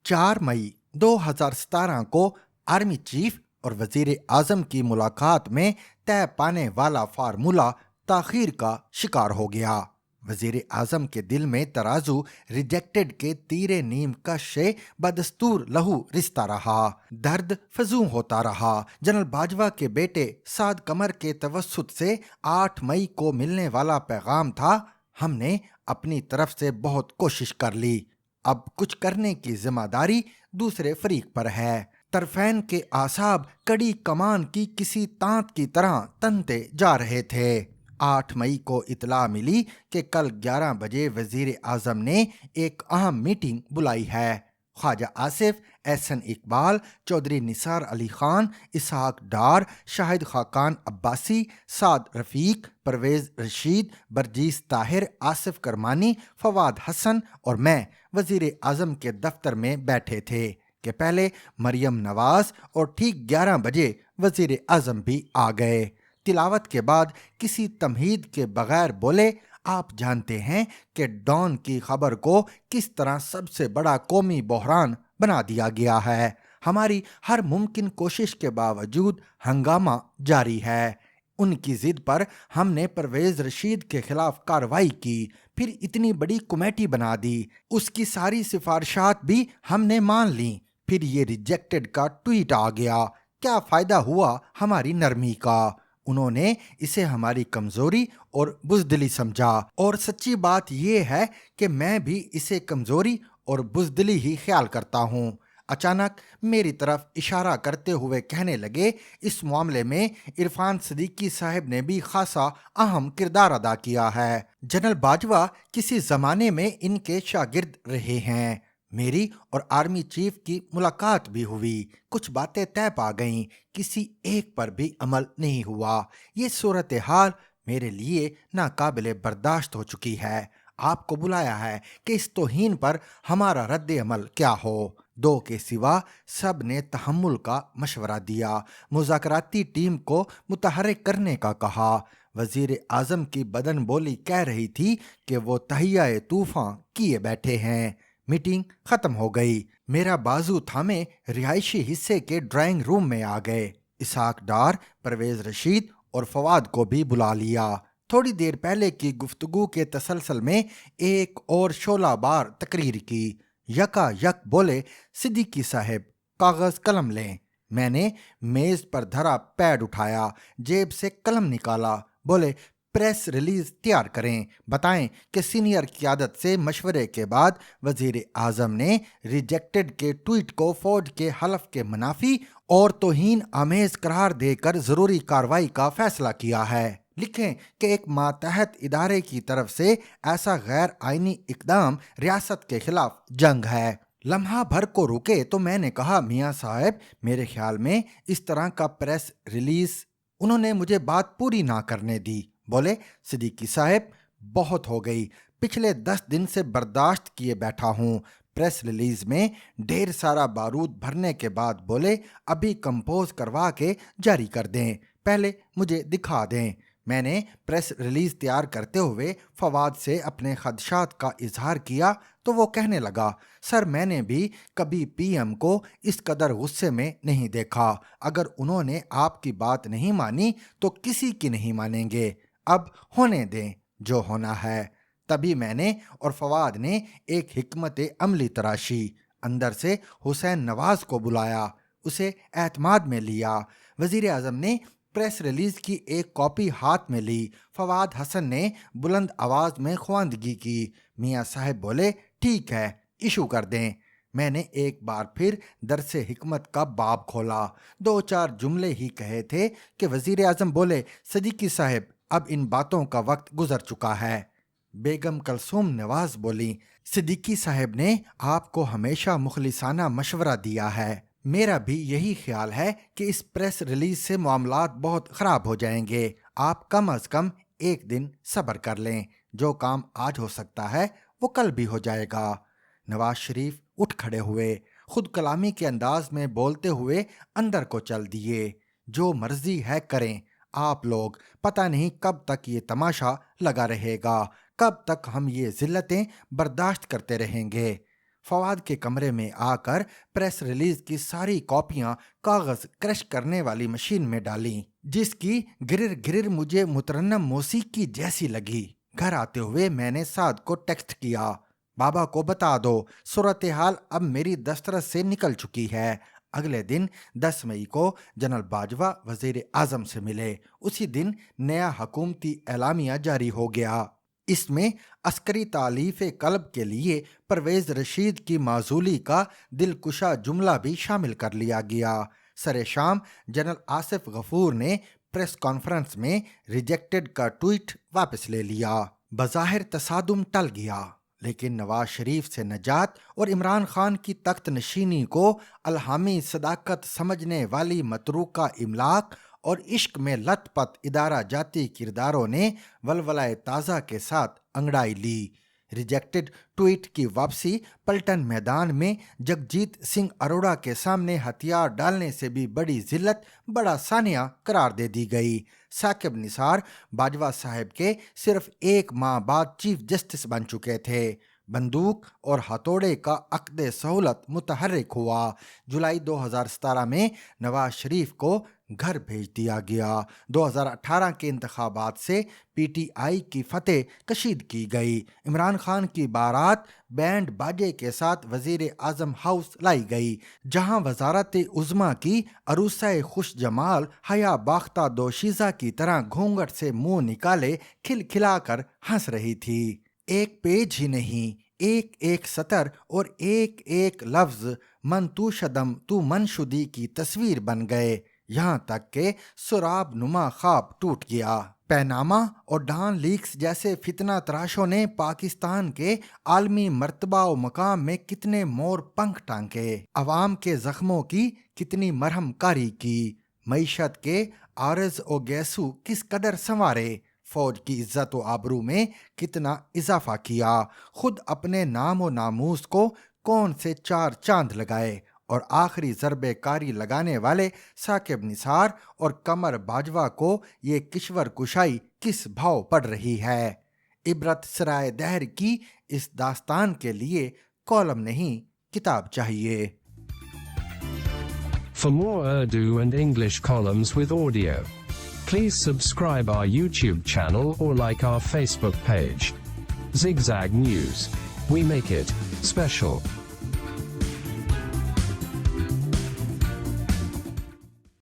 4 मई 2017 को army chief और वजीर आजम की मुलाकात में तय पाने वाला फार्मूला ताखीर का शिकार हो गया। वजीर आजम के दिल में तराजू रिजेक्टेड के तीरे नीम कश से बदस्तूर लहू रिश्ता रहा। दर्द फजू होता रहा। जनरल बाजवा के बेटे साद कमर के तवस्सुत से 8 मई को मिलने वाला पैगाम था, हमने अपनी तरफ से बहुत कोशिश कर ली, अब कुछ करने की जिम्मेदारी दूसरे फरीक पर है। तरफैन के आसाब कड़ी कमान की किसी तांत की तरह तनते जा रहे थे। 8 मई को इतला मिली कि कल 11 बजे वजीर आजम ने एक अहम मीटिंग बुलाई है। ख्वाजा आसिफ, एहसन इकबाल, चौधरी निसार अली खान, इसहाक डार, शाहिद खाकान अब्बासी, साद रफीक, परवेज रशीद, बरजीस ताहिर, आसिफ करमानी, फवाद हसन और मैं वजीर आजम के दफ्तर में बैठे थे कि पहले मरियम नवाज और ठीक 11 बजे वजीर आजम भी आ गए। तिलावत के बाद किसी तमहीद के बगैर बोले, आप जानते हैं कि डॉन की खबर को किस तरह सबसे बड़ा कौमी बहरान बना दिया गया है। हमारी हर मुमकिन कोशिश के बावजूद हंगामा जारी है। उनकी जिद पर हमने परवेज रशीद के खिलाफ कार्रवाई की, फिर इतनी बड़ी कमेटी बना दी, उसकी सारी सिफारिशात भी हमने मान ली, फिर ये रिजेक्टेड का ट्वीट आ गया। क्या फायदा हुआ हमारी नरमी का? उन्होंने इसे हमारी कमजोरी और बुजदिली समझा, और सच्ची बात यह है कि मैं भी इसे कमजोरी और बुजदिली ही ख्याल करता हूँ। अचानक मेरी तरफ इशारा करते हुए कहने लगे, इस मामले में इरफान सिद्दीकी साहब ने भी खासा अहम किरदार अदा किया है। जनरल बाजवा किसी जमाने में इनके शागिर्द रहे हैं। मेरी और आर्मी चीफ की मुलाकात भी हुई, कुछ बातें तय पा गईं, किसी एक पर भी अमल नहीं हुआ। ये सूरत हाल मेरे लिए नाकाबिले बर्दाश्त हो चुकी है। आपको बुलाया है कि इस तौहीन पर हमारा रद्द अमल क्या हो। 2 के सिवा सब ने तहम्मुल का मशवरा दिया, मुज़ाकराती टीम को मुतहर्रिक करने का कहा। वजीर आजम की बदन बोली कह रही थी कि वो तहिया तूफान किए बैठे हैं। मीटिंग खत्म हो गई। मेरा बाजू थामे रिहायशी हिस्से के ड्राइंग रूम में आ गए। इसहाक डार, परवेज रशीद और फवाद को भी बुला लिया। थोड़ी देर पहले की गुफ्तगू के तसलसल में एक और शोला बार तकरीर की। यका यक बोले, सिद्दीकी साहब कागज कलम लें। मैंने मेज पर धरा पैड उठाया, जेब से कलम निकाला, बोले प्रेस रिलीज तैयार करें, बताएं कि सीनियर क़यादत से मशवरे के बाद वजीर आजम ने रिजेक्टेड के ट्वीट को फौज के हलफ के मुनाफी और तौहीन आमेज करार देकर जरूरी कार्रवाई का फैसला किया है। लिखें कि एक मातहत इदारे की तरफ से ऐसा गैर आईनी इकदाम रियासत के खिलाफ जंग है। लम्हा भर को रुके तो मैंने कहा, मियाँ साहब मेरे ख्याल में इस तरह का प्रेस रिलीज। उन्होंने मुझे बात पूरी ना करने दी, बोले सिद्दीकी साहब बहुत हो गई, पिछले 10 दिन से बर्दाश्त किए बैठा हूँ। प्रेस रिलीज में ढेर सारा बारूद भरने के बाद बोले, अभी कंपोज करवा के जारी कर दें, पहले मुझे दिखा दें। मैंने प्रेस रिलीज तैयार करते हुए फवाद से अपने खदशात का इजहार किया तो वो कहने लगा, सर मैंने भी कभी पीएम को इस कदर गुस्से में नहीं देखा। अगर उन्होंने आपकी बात नहीं मानी तो किसी की नहीं मानेंगे, अब होने दें जो होना है। तभी मैंने और फवाद ने एक हिकमत अमली तराशी। अंदर से हुसैन नवाज को बुलाया, उसे एतमाद में लिया। वजीर आजम ने प्रेस रिलीज की एक कॉपी हाथ में ली। फवाद हसन ने बुलंद आवाज में ख्वांदगी की। मियाँ साहब बोले, ठीक है इशू कर दें। मैंने एक बार फिर दरसे हिकमत का बाब खोला। 2-4 जुमले ही कहे थे कि वजीर आजम बोले, सिद्दीकी साहब अब इन बातों का वक्त गुजर चुका है। बेगम कलसूम नवाज बोली, सिद्दीकी साहब ने आपको हमेशा मुखलिसाना मशवरा दिया है, मेरा भी यही ख्याल है कि इस प्रेस रिलीज से मामलात बहुत ख़राब हो जाएंगे। आप कम अज़ कम एक दिन सब्र कर लें, जो काम आज हो सकता है वो कल भी हो जाएगा। नवाज शरीफ उठ खड़े हुए, खुद कलामी के अंदाज में बोलते हुए अंदर को चल दिए। जो मर्जी है करें आप लोग, पता नहीं कब तक ये तमाशा लगा रहेगा, कब तक हम ये जिल्लतें बर्दाश्त करते रहेंगे। فواد کے کمرے میں آ کر پریس ریلیز کی ساری کاپیاں کاغذ کرش کرنے والی مشین میں ڈالیں، جس کی گرر گرر مجھے مترنم موسیقی جیسی لگی۔ گھر آتے ہوئے میں نے سعد کو ٹیکسٹ کیا، بابا کو بتا دو صورتحال اب میری دسترس سے نکل چکی ہے۔ اگلے دن 10 مئی کو جنرل باجوہ وزیر اعظم سے ملے۔ اسی دن نیا حکومتی اعلامیہ جاری ہو گیا۔ اس میں عسکری تالیف قلب کے لیے پرویز رشید کی معزولی کا دلکشا جملہ بھی شامل کر لیا گیا۔ سر شام جنرل آصف غفور نے پریس کانفرنس میں ریجیکٹڈ کا ٹویٹ واپس لے لیا۔ بظاہر تصادم ٹل گیا، لیکن نواز شریف سے نجات اور عمران خان کی تخت نشینی کو الہامی صداقت سمجھنے والی متروکہ املاک اور عشق میں لت پت ادارہ جاتی کرداروں نے ولولہ تازہ کے ساتھ انگڑائی لی۔ ریجیکٹڈ ٹویٹ کی واپسی پلٹن میدان میں جگجیت سنگھ اروڑہ کے سامنے ہتھیار ڈالنے سے بھی بڑی ذلت، بڑا سانیہ قرار دے دی گئی۔ ثاقب نثار باجوہ صاحب کے صرف 1 ماہ بعد چیف جسٹس بن چکے تھے۔ بندوق اور ہتھوڑے کا عقد سہولت متحرک ہوا۔ جولائی 2017 میں نواز شریف کو گھر بھیج دیا گیا۔ 2018 کے انتخابات سے پی ٹی آئی کی فتح کشید کی گئی۔ عمران خان کی بارات بینڈ باجے کے ساتھ وزیر اعظم ہاؤس لائی گئی، جہاں وزارت عظمیٰ کی عروسہ خوش جمال حیا باختہ دوشیزہ کی طرح گھونگھٹ سے منہ نکالے کھلکھلا کر ہنس رہی تھی۔ ایک پیج ہی نہیں، ایک ایک سطر اور ایک ایک لفظ من تو شدم تو من شدی کی تصویر بن گئے، یہاں تک کہ سراب نما خواب ٹوٹ گیا۔ پیناما اور ڈان لیکس جیسے فتنہ تراشوں نے پاکستان کے عالمی مرتبہ و مقام میں کتنے مور پنکھ ٹانکے، عوام کے زخموں کی کتنی مرہم کاری کی، معیشت کے عارض و گیسو کس قدر سنوارے، فوج کی عزت و آبرو میں کتنا اضافہ کیا، خود اپنے نام و ناموس کو کون سے 4 چاند لگائے، اور آخری ضرب کاری لگانے والے ثاقب نثار اور قمر باجوہ کو یہ کشور کشائی کس بھاؤ پڑ رہی ہے۔ عبرت سرائے دہر کی اس داستان کے لیے کالم نہیں، کتاب چاہیے۔ For more Urdu and English columns with audio, please subscribe our YouTube channel or like our Facebook page. Zigzag News. We make it special.